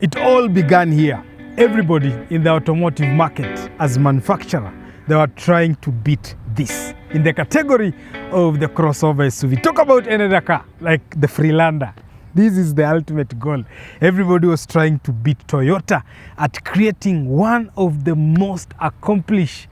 It all began here. Everybody in the automotive market as manufacturer, they were trying to beat this. In the category of the crossover SUV, talk about another car like the Freelander. This is the ultimate goal. Everybody was trying to beat Toyota at creating one of the most accomplished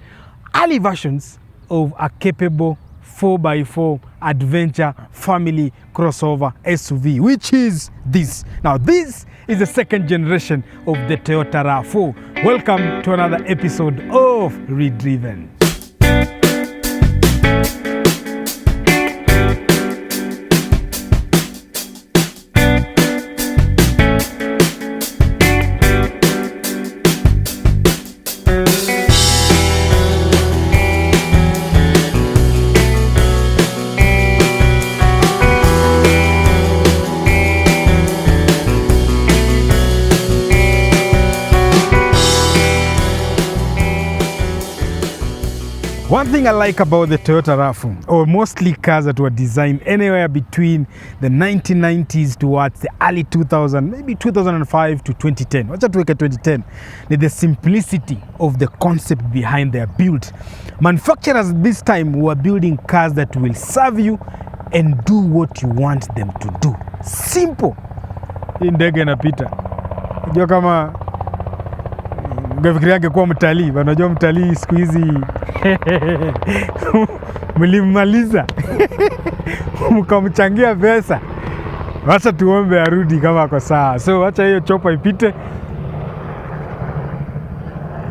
early versions of a capable 4x4 adventure family crossover SUV, which is this. Now, this is the second generation of the Toyota RAV4. Welcome to another episode of Redriven. One thing I like about the Toyota RAV4, or mostly cars that were designed anywhere between the 1990s towards the early 2000s, maybe 2005 to 2010, wacha tuweke 2010, is the simplicity of the concept behind their build. Manufacturers this time were building cars that will serve you and do what you want them to do. Simple. Hii ndege inapita. Unajua kama ungefikiria angekuwa mtalii, unajua mtalii siku hizi mlimmaliza mkamchangia pesa, wacha tuombe arudi kama ako sawa. So wacha hiyo chopa ipite,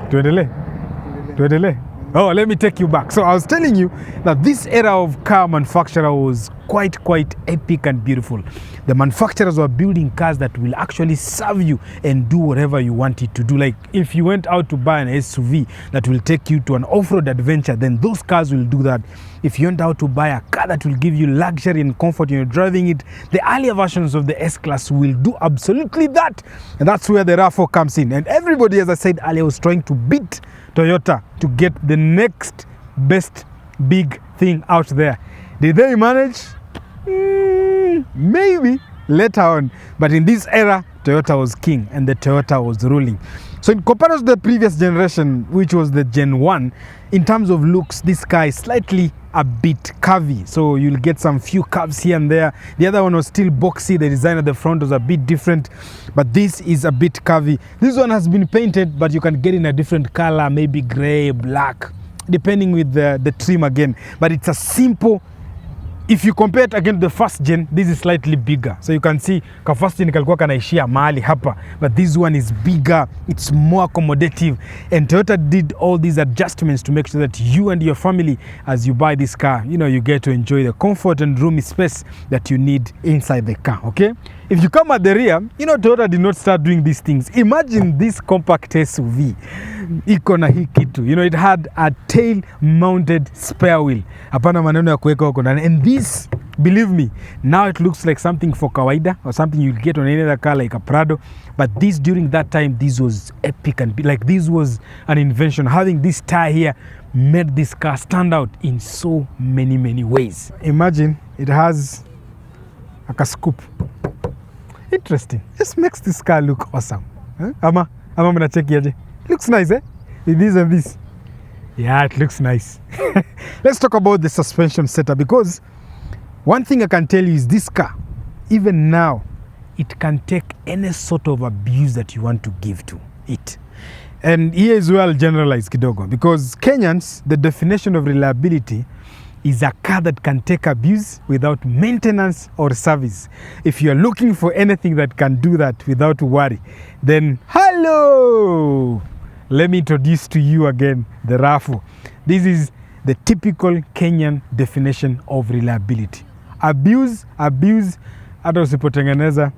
tuendelee. Oh, let me take you back. So I was telling you that this era of car manufacturer was quite epic and beautiful. The manufacturers were building cars that will actually serve you and do whatever you want it to do. Like if you went out to buy an SUV that will take you to an off-road adventure, then those cars will do that. If you went out to buy a car that will give you luxury and comfort when you're driving it, the earlier versions of the S-Class will do absolutely that. And that's where the RAV4 comes in. And everybody, as I said earlier, was trying to beat Toyota to get the next best big thing out there. Did they manage? Maybe later on. But in this era, Toyota was king and the Toyota was ruling. So in comparison to the previous generation, which was the Gen 1, in terms of looks, this car is slightly a bit curvy. So you'll get some few curves here and there. The other one was still boxy. The design at the front was a bit different, but this is a bit curvy. This one has been painted, but you can get in a different color, maybe gray, black, depending with the trim again. But it's a simple. If you compare it again to the first gen, this is slightly bigger. So you can see ka first gen kalikuwa kanaishia mahali hapa, but this one is bigger, it's more accommodative, and Toyota did all these adjustments to make sure that you and your family, as you buy this car, you get to enjoy the comfort and roomy space that you need inside the car, okay? If you come at the rear, Toyota did not start doing these things. Imagine this compact SUV. Iko na hii kitu. It had a tail-mounted spare wheel. Hapana maneno ya kuweka huko ndani. And this, believe me, now it looks like something for kawaida or something you'll get on any other car like a Prado. But this, during that time, this was epic and like this was an invention. Having this tire here made this car stand out in so many ways. Imagine it has a scoop. Interesting. This makes this car look awesome. Ama mna check yaje. Looks nice, eh? With this and this. Yeah, it looks nice. Let's talk about the suspension setup, because one thing I can tell you is this car, even now, it can take any sort of abuse that you want to give to it. And here is well generalized kidogo, because Kenyans, the definition of reliability is a car that can take abuse without maintenance or service. If you're looking for anything that can do that without worry, then hello! Let me introduce to you again the RAV4. This is the typical Kenyan definition of reliability. Abuse, hata usipotengeneza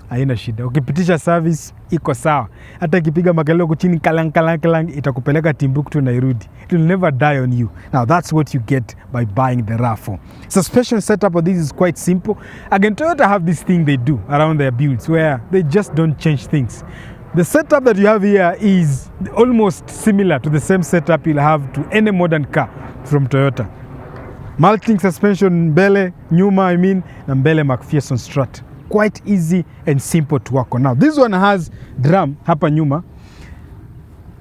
haina shida. Ukipitisha service iko sawa. Hata ikipiga makelele huko chini kalang itakupeleka Timbuktu na irudi. It will never die on you. Now that's what you get by buying the RAV4. Suspension setup of this is quite simple. Again, Toyota have this thing they do around their builds where they just don't change things. The setup that you have here is almost similar to the same setup you'll have to any modern car from Toyota. Multi suspension mbele, nyuma na mbele McPherson strut. quite easy and simple to work on. Now this one has drum hapa nyuma,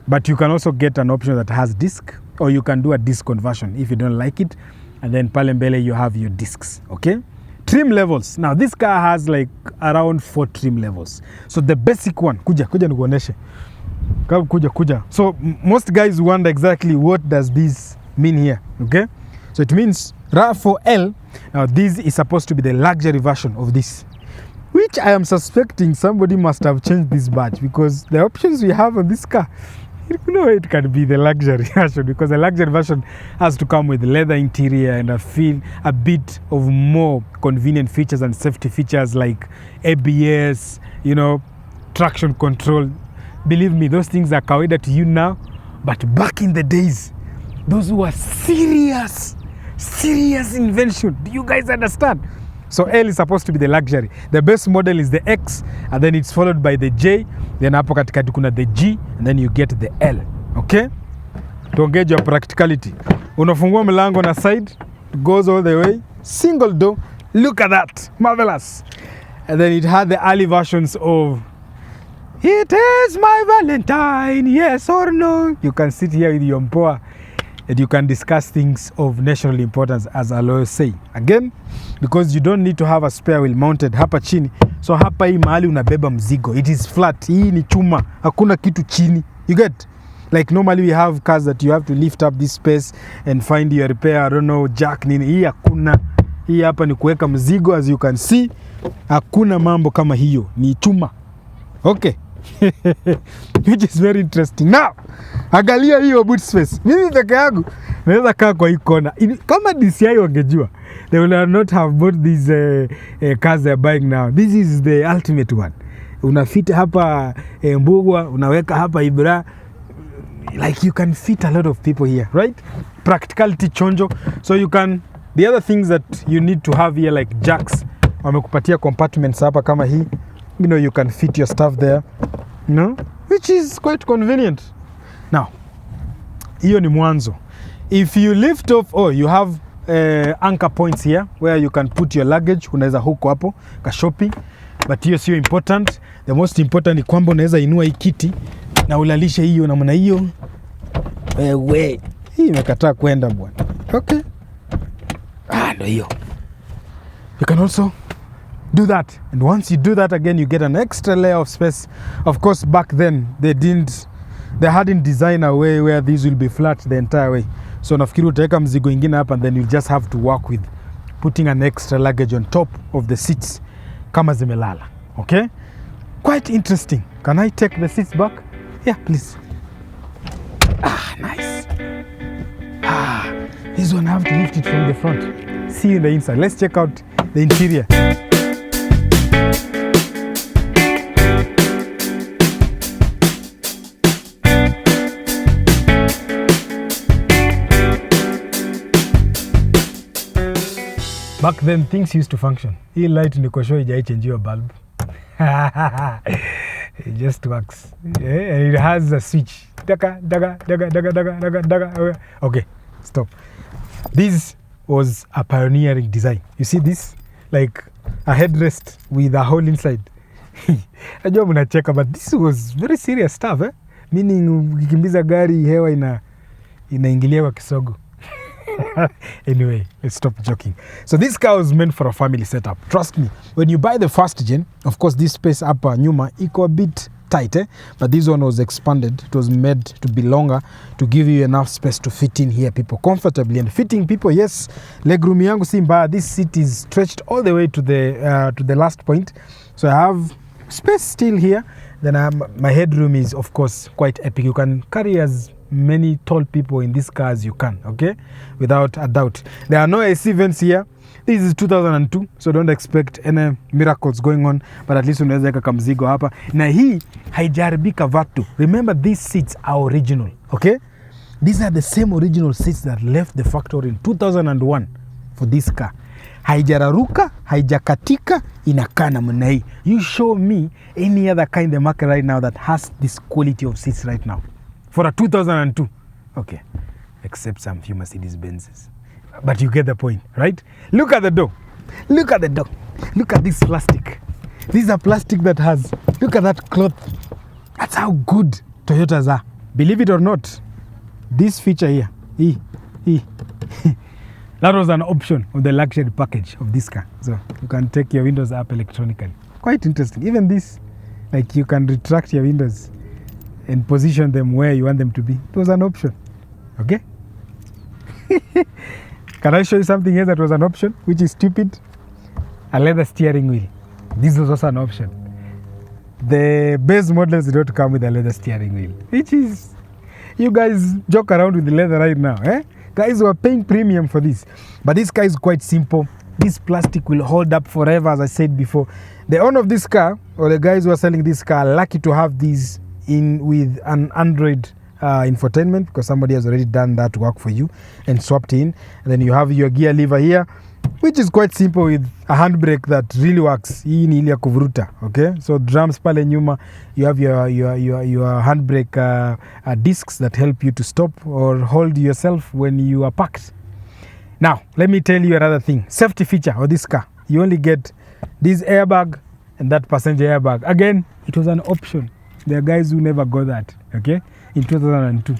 but you can also get an option that has disc, or you can do a disc conversion if you don't like it, and then pale mbele you have your discs. Okay, trim levels. Now this car has like around 4 trim levels. So the basic one, kuja nikuoneshe. Kuja. So most guys wonder exactly what does this mean here. Okay, so it means RAV4L. Now this is supposed to be the luxury version of this, which I am suspecting somebody must have changed this badge, because the options we have on this car, you know, it can be the luxury version, because the luxury version has to come with leather interior and a bit of more convenient features and safety features like ABS, you know, traction control. Believe me, those things are kawaida to you now, but back in the days, those were serious invention. Do you guys understand? So L is supposed to be the luxury. The best model is the X, and then it's followed by the J, then hapo katikati kuna the G, and then you get the L. Okay? Tuongeze your practicality. Unafungua mlango na side, it goes all the way, single door. Look at that, marvelous. And then it had the early versions of "It is my Valentine, yes or no." You can sit here with your mpoa and you can discuss things of national importance, as I always say. Again, because you don't need to have a spare wheel mounted hapa chini. So hapa hii mahali unabeba mzigo, it is flat. Hii ni chuma, hakuna kitu chini. You get? Like normally we have cars that you have to lift up this space and find your repair, I don't know, jack nini. Hii hakuna. Hii hapa ni kuweka mzigo, as you can see. Hakuna mambo kama hiyo, ni chuma. Okay. Which is very interesting. Now, angalia hiyo boot space. Mimi peke yangu naweza kaa kwa hii kona. Kama DCI wangejua, they will not have bought these cars they are buying now. This is the ultimate one. Unafita hapa Mbugwa, unaweka hapa Ibra. Like you can fit a lot of people here, right? Practicality chonjo. So you can, the other things that you need to have here like jacks. Wamekupatia compartments hapa kama hii. You know, you can fit your stuff there, you know, which is quite convenient. Now, hiyo ni mwanzo. If you lift off, you have anchor points here where you can put your luggage. Unaweza huko hapo ka shopping, but hiyo sio important. The most important ni kwamba unaweza inua hii kiti na ulalishe hiyo namna hiyo. Wewe hii imekataa kwenda bwana. Okay, ndio hiyo. You can also do that, and once you do that again, you get an extra layer of space. Of course, back then they hadn't designed a way where these will be flat the entire way. So nafikiri utaweka mzigo ingine hapa, and then you just have to work with putting an extra luggage on top of the seats kama zimelala. Okay, quite interesting. Can I take the seats back? Yeah, please. Nice. This one I have to lift it from the front. See you in the inside. Let's check out the interior. Back then things used to function. Hii light niko sure haijachangiwa bulb. It just works. Yeah, and it has a switch. Daga. Okay, stop. This was a pioneering design. You see this? Like a headrest with a hole inside. Najua mnacheka, but this was very serious stuff, eh? Meaning ukikimbiza gari hewa inaingilia kwa kisogo. Anyway, let's stop joking. So this car was meant for a family setup. Trust me, when you buy the first gen, of course this space hapa nyuma iko a bit tight, but this one was expanded. It was made to be longer to give you enough space to fit in here people comfortably. And fitting people, yes, legroom yangu si mbaya. This seat is stretched all the way to the last point, so I have space still here. Then my headroom is of course quite epic. You can carry as many tall people in this car as you can, okay, without a doubt. There are no AC vents here. This is 2002, so don't expect any miracles going on, but at least unaweza weka kamzigo hapa. Na hii haijaribika vatu. Remember, these seats are original, okay? These are the same original seats that left the factory in 2001 for this car. Haijararuka, haijakatika, inakaa namna hii. You show me any other car in the market right now that has this quality of seats right now for a 2002. Okay, except some few Mercedes Benzes, but you get the point, right? Look at the door. Look at the door. Look at this plastic. This is a plastic that has, look at that cloth. That's how good Toyotas are. Believe it or not, this feature here, that was an option of the luxury package of this car. So you can take your windows up electronically. Quite interesting. Even this, like you can retract your windows and position them where you want them to be. It was an option. Okay? Can I show you something here that was an option, which is stupid? A leather steering wheel. This was also an option. The base models do not come with a leather steering wheel, which is, you guys joke around with the leather right now, eh? Guys who are paying premium for this. But this car is quite simple. This plastic will hold up forever, as I said before. The owner of this car, or the guys who are selling this car, are lucky to have these in with an Android infotainment, because somebody has already done that work for you and swapped in. And then you have your gear lever here, which is quite simple, with a handbrake that really works. Hii ni ile ya kuvuruta, okay? So drums pale nyuma, you have your handbrake discs that help you to stop or hold yourself when you are parked. Now, let me tell you another thing. Safety feature of this car. You only get this airbag and that passenger airbag. Again, it was an option. There are guys who never got that, okay? In 2002.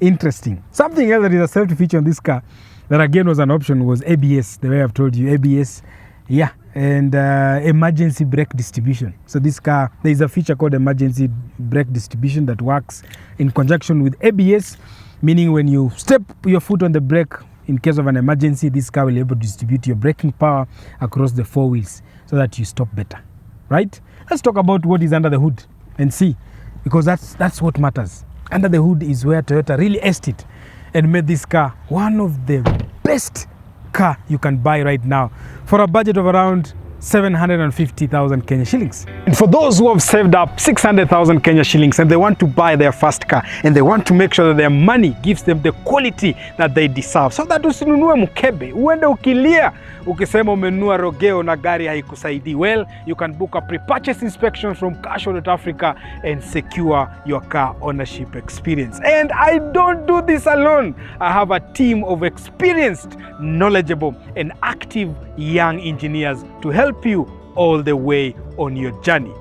Interesting. Something else that is a safety feature on this car that again was an option was ABS. The way I've told you, ABS, yeah, and emergency brake distribution. So this car, there is a feature called emergency brake distribution that works in conjunction with ABS, meaning when you step your foot on the brake in case of an emergency, this car will be able to distribute your braking power across the four wheels so that you stop better, right? Let's talk about what is under the hood and see, because that's what matters. Under the hood is where Toyota really aced it and made this car one of the best car you can buy right now for a budget of around 750,000 Kenya shillings. And for those who have saved up 600,000 Kenya shillings and they want to buy their first car and they want to make sure that their money gives them the quality that they deserve, so that usinunue mkebe, uende ukilia ukisema umenunua rogeo na gari haikusaidii. Well, you can book a pre-purchase inspection from CARSURE.Africa and secure your car ownership experience. And I don't do this alone. I have a team of experienced, knowledgeable, and active young engineers to help you all the way on your journey.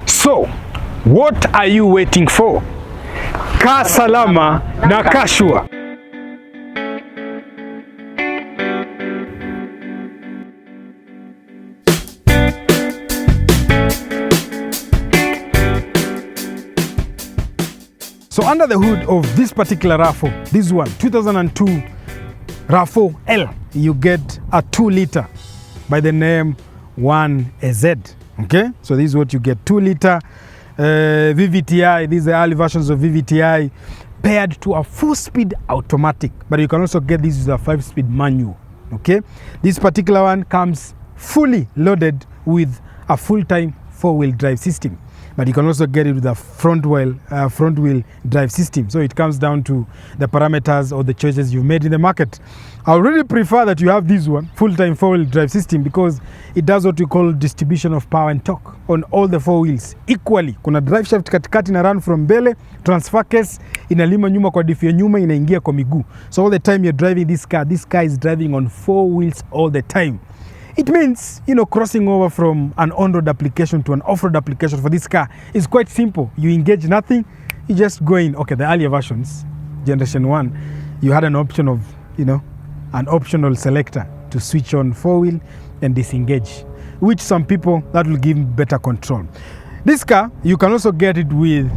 So, what are you waiting for? Kaa salama na CARSURE. So under the hood of this particular RAV4, this one, 2002 RAV4L, you get a 2-liter by the name 1AZ, okay? So this is what you get, 2-liter VVTi. These are early versions of VVTi paired to a 4-speed automatic, but you can also get this with a 5-speed manual, okay? This particular one comes fully loaded with a full-time 4-wheel drive system, but you can also get it with a front wheel drive system. So it comes down to the parameters or the choices you've made in the market. I really prefer that you have this one, full-time 4-wheel drive system, because it does what we call distribution of power and torque on all the 4 wheels equally. Kuna drive shaft katikati na run from mbele, transfer case inalima nyuma kwa diff ya nyuma, inaingia kwa miguu. So all the time you're driving this car is driving on 4 wheels all the time. It means, you know, crossing over from an on-road application to an off-road application for this car is quite simple. You engage nothing, you just go in. Okay, the earlier versions, generation 1, you had an option of, you know, an optional selector to switch on 4-wheel and disengage, which some people, that will give better control. This car, you can also get it with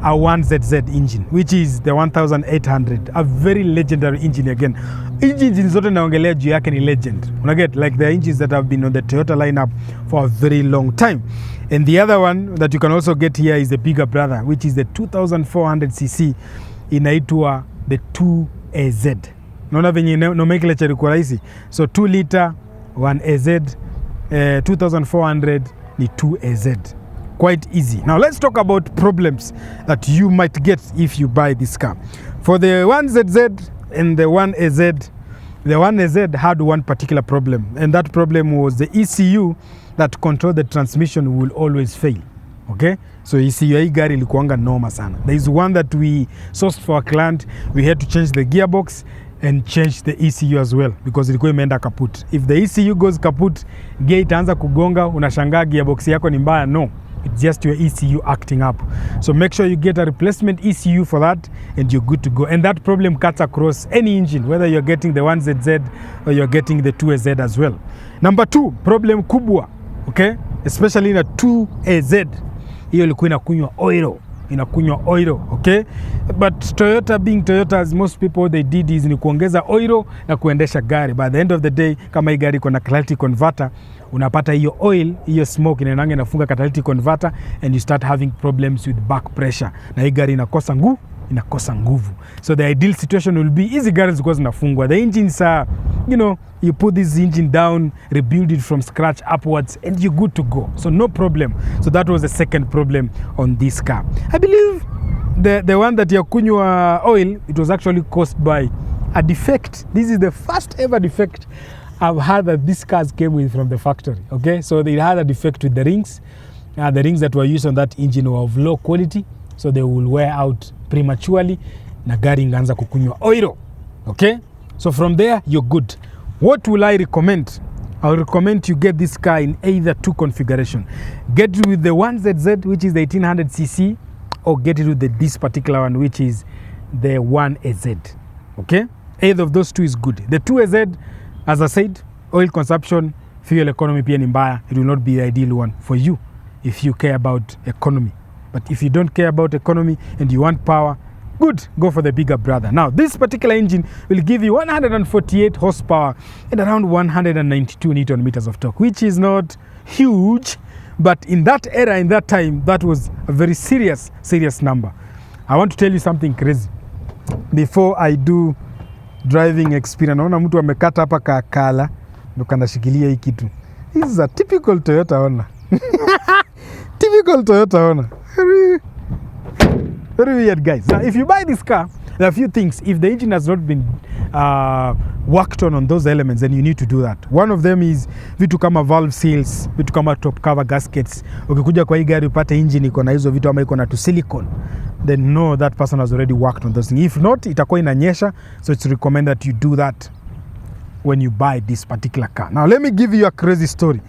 a 1ZZ engine, which is the 1800, a very legendary engine. Again, engines zote naongelea juu yake ni legend. Unaget, like the engines that have been on the Toyota lineup for a very long time. And the other one that you can also get here is the bigger brother, which is the 2400cc, inaitwa the 2AZ. Naona venye nomenclature iko rahisi. So 2-liter 1AZ, 2400 ni 2AZ. Quite easy. Now let's talk about problems that you might get if you buy this car. For the 1ZZ and the 1AZ, the 1AZ had one particular problem, and that problem was the ECU that control the transmission will always fail. Okay, so ECU hii gari ilikuanga noma sana. There is one that we sourced for a client. We had to change the gearbox. and change the ECU as well because ilikuwa imeenda kaput. If the ECU goes kaput, gear itaanza kugonga, unashangaa gearbox yako ni mbaya. No, it's just your ECU acting up. So make sure you get a replacement ECU for that and you're good to go. And that problem cuts across any engine, whether you're getting the 1ZZ or you're getting the 2AZ as well. Number 2, problem kubwa, okay? Especially in a 2AZ. Hiyo ilikuwa inakunywa oil, okay? But Toyota being Toyota, as most people they did is ni kuongeza oil na kuendesha gari. By the end of the day, kama hii gari iko na catalytic converter, unapata hiyo oil, hiyo smoke inafunga catalytic converter and you start having problems with back pressure. Na hii gari inakosa nguvu. So the ideal situation will be hizi gari zikuwa zinafungwa. The engines are, you put this engine down, rebuild it from scratch upwards, and you're good to go. So no problem. So that was the second problem on this car. I believe the one that yakunywa oil, it was actually caused by a defect. This is the first ever defect I've had that these cars came with from the factory. Okay, so they had a defect with the rings. The rings that were used on that engine were of low quality, so they will wear out prematurely. Na gari ingaanza kukunywa oil. Okay, so from there you're good. What will I recommend? I'll recommend you get this car in either 2 configuration. Get it with the 1ZZ, which is the 1800cc, or get it with this particular one, which is the 1AZ. Okay, either of those 2 is good. The 2AZ, as I said, oil consumption, fuel economy pia ni mbaya. It will not be the ideal one for you if you care about economy. But if you don't care about economy and you want power, good, go for the bigger brother. Now, this particular engine will give you 148 horsepower and around 192 Newton meters of torque, which is not huge, but in that era, in that time, that was a very serious number. I want to tell you something crazy. Before I do driving experience, naona mtu amekata hapa kakala, ndo kanashikilia hii kitu. This is a typical Toyota owner. Typical Toyota owner. Very weird, guys. Now, if you buy this car, there are a few things. If the engine has not been worked on those elements, then you need to do that. One of them is vitu kama valve seals, vitu kama top cover gaskets. Ukikuja kwa hii gari upate engine iko na hizo vitu ama iko na tu silicone, then no, that person has already worked on those things. If not, itakuwa inanyesha, so it's recommended that you do that when you buy this particular car. Now, let me give you a crazy story.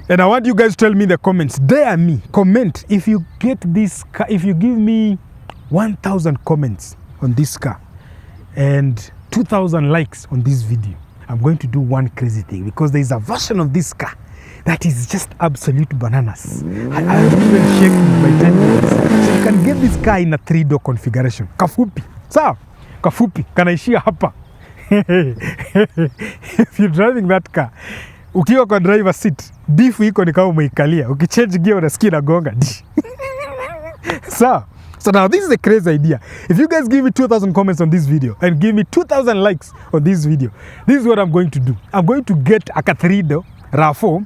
And I want you guys to tell me in the comments. Dare me, comment if you get this car, if you give me 1,000 comments on this car and 2,000 likes on this video, I'm going to do one crazy thing, because there is a version of this car that is just absolute bananas. I will even shake my 10 minutes. So you can get this car in a 3-door configuration. Kafupi. Sawa? Kafupi. Kanaishia hapa. If you're driving that car, ukiwa kwa driver seat, difu iko ni kama umeikalia. Ukichange gear unasikia inagonga. So now this is a crazy idea. If you guys give me 2,000 comments on this video and give me 2,000 likes on this video, this is what I'm going to do. I'm going to get a 3-door RAV4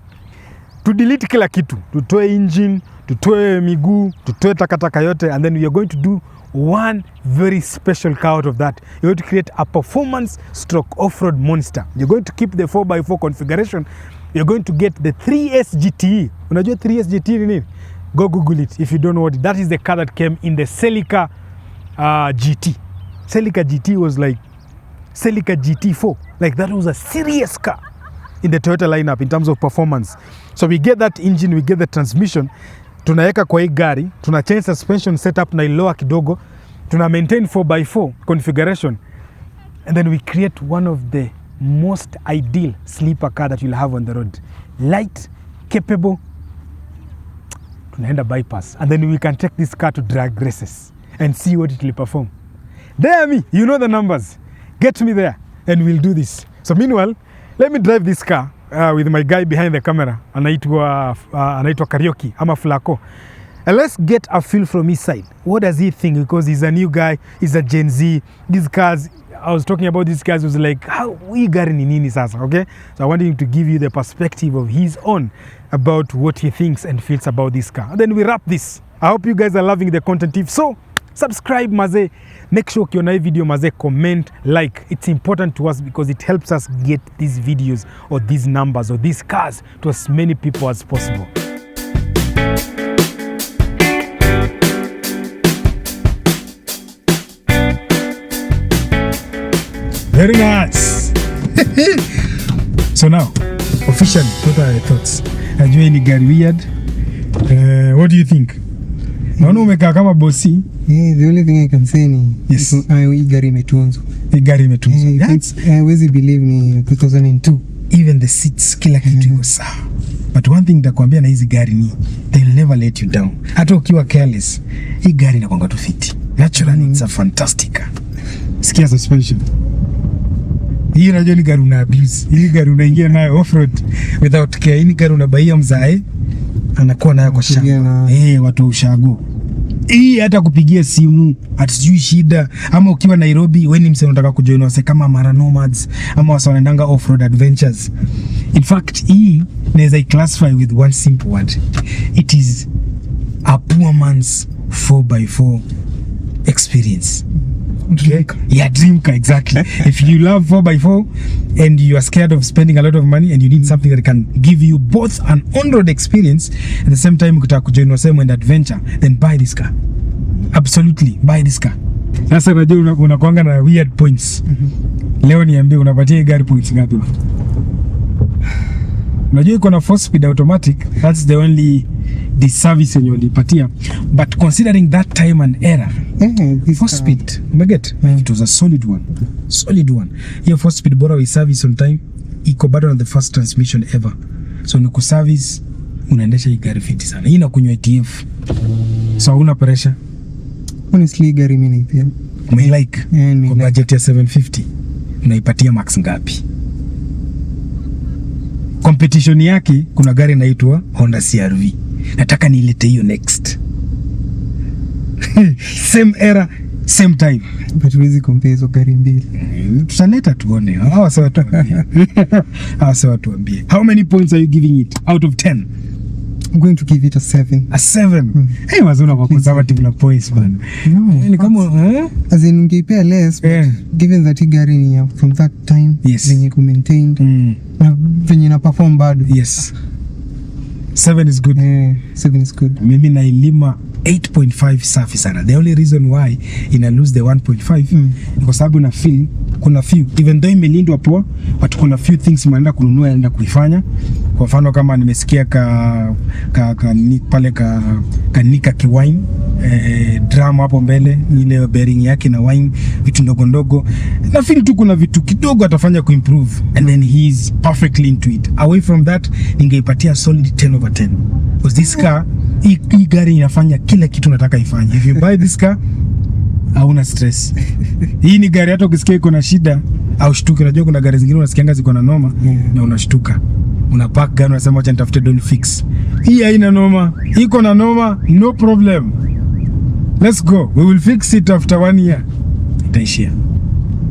to delete kila kitu. Tutoe engine, tutoe miguu, tutoe takataka yote, and then we are going to do one very special car out of that. You're going to create a performance stroke off-road monster. You're going to keep the 4x4 configuration. You're going to get the 3S GTE. Unajua 3S GTE ni nini? Go Google it if you don't know what it is. That is the car that came in the Celica GT. Celica GT was like Celica GT4. Like, that was a serious car in the Toyota lineup in terms of performance. So we get that engine, we get the transmission, tunaweka kwa hii gari, tuna change suspension setup na iloa kidogo, tuna maintain 4x4 configuration, and then we create one of the most ideal sleeper car that you'll have on the road. Light, capable, tunaenda bypass, and then we can take this car to drag races and see what it will perform. Dare me, you know the numbers. Get me there and we'll do this. So meanwhile, let me drive this car with my guy behind the camera, anaitwa Karaoke ama Flaco. And let's get a feel from his side. What does he think? Because he's a new guy, he's a Gen Z. These cars, I was talking about these guys, was like, how we gari ni nini sasa, okay? So I wanted him to give you the perspective of his own about what he thinks and feels about this car. And then we wrap this. I hope you guys are loving the content. If so, subscribe maze. Make sure ukiona hii video maze, comment, like. It's important to us because it helps us get these videos or these numbers or these cars to as many people as possible. Very nice. So now, officially, what are your thoughts? Najua ni gari weird. What do you think? Naona umekaa kama bosi. The only thing I can say ni yes. Hii gari imetunzwa. Hii gari imetunzwa. I always believe ni 2002. Even the seats, kila kitu iko sawa. But one thing nitakwambia na hizi gari ni they'll never let you down. Hata ukiwa careless, hii gari inakuanga tu fiti. Naturally it's a fantastic. Sikia suspension. Hii unajua ni gari una abuse. Hii gari unaingia nayo off-road without care. Hii gari unabaia mzae anakuwa nayo kwa shamba. Watu ushago. Hii hata kupigia simu atisijui shida, ama ukiwa Nairobi wewe ni msee unataka kujoin wase kama Mara Nomads ama wase wanaendanga off-road adventures. In fact, hii naweza classify with one simple word. It is a poor man's 4x4 experience. Okay? Yeah, dream car, exactly. If you love 4x4 and you are scared of spending a lot of money and you need something that can give you both an on-road experience at the same time ukitaka kujoin wase mwenda adventure, then buy this car. Absolutely, buy this car. Sasa unajua unakuanga na weird points. Leo niambie unapatia gari points ngapi? Unajua iko na 4-speed automatic, that's the only service yenye ulipatia, but considering that time and era, 4-speed umeget, it was a solid one. Hiyo 4-speed bora we service on time, iko bado on the first transmission ever, so ni kuservice unaendesha hii gari fiti sana. Hii inakunywa ATF, so hauna pressure. Honestly gari mimi naipenda. Umeilike? Kwa budget ya 750 unaipatia max ngapi? Competition yake kuna gari inaitwa Honda CRV. Nataka niilete hiyo next. Same era, same time. But huwezi compare hizo gari mbili. Tutaleta tuone. Hawa sawa tuambie. How many points are you giving it out of 10? I'm going to give it a 7. A 7? Hey, mazuna kwa conservative na points bana. No. Ni kama as in ungeipea less, given that hii gari ni from that time, venye ku maintained, na venye na perform bado. Yes. 7 is good. 7 is good. Mimi nailima 8.5 safi sana. The only reason why ina lose the 1.5 kwa sababu na feel kuna few, even though imelindwa poa, but kuna few things mnaenda kununua naenda kuifanya. Kwa mfano kama nimesikia pale kanika kiwine drum hapo mbele, ile bearing yake na wine, vitu ndogo ndogo, na feel tu kuna vitu kidogo atafanya kuimprove, and then he is perfectly into it. Away from that, ningeipatia solid 10/10 because this car, hii gari inafanya kila kitu nataka ifanye. If you buy this car, hauna stress. Hii ni gari hata ukisikia iko na shida au shtuka. Unajua kuna gari zingine unasikianga ziko na noma na unashtuka, una park gari unasema acha nitafute don't fix. Hii haina noma, iko na noma, no problem. Let's go, we will fix it after 1 year. Itaishia.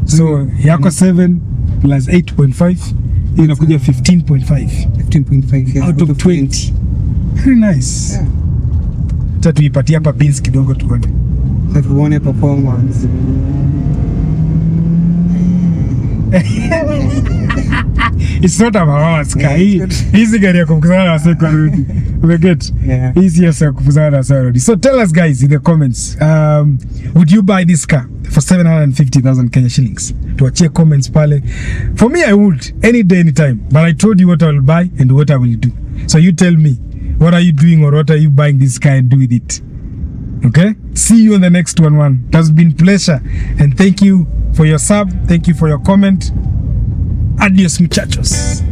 So yako 7 plus 8.5 inakuja 15.5 out of 20. Very nice. Tatu ipatia hapa pins kidogo tuone. Tuone performance. It's not about sky. Hizi gari ya kufuzana na wasee kwa road. Umeget? Hizi ya kufuzana na wasee road. So tell us guys in the comments, would you buy this car for 750,000 Kenya shillings? Tuachie comments pale. For me I would, any day anytime. But I told you what I will buy and what I will do. So you tell me, what are you doing or what are you buying this car and do with it? Okay? See you in the next one. It has been pleasure. And thank you for your sub. Thank you for your comment. Adios muchachos.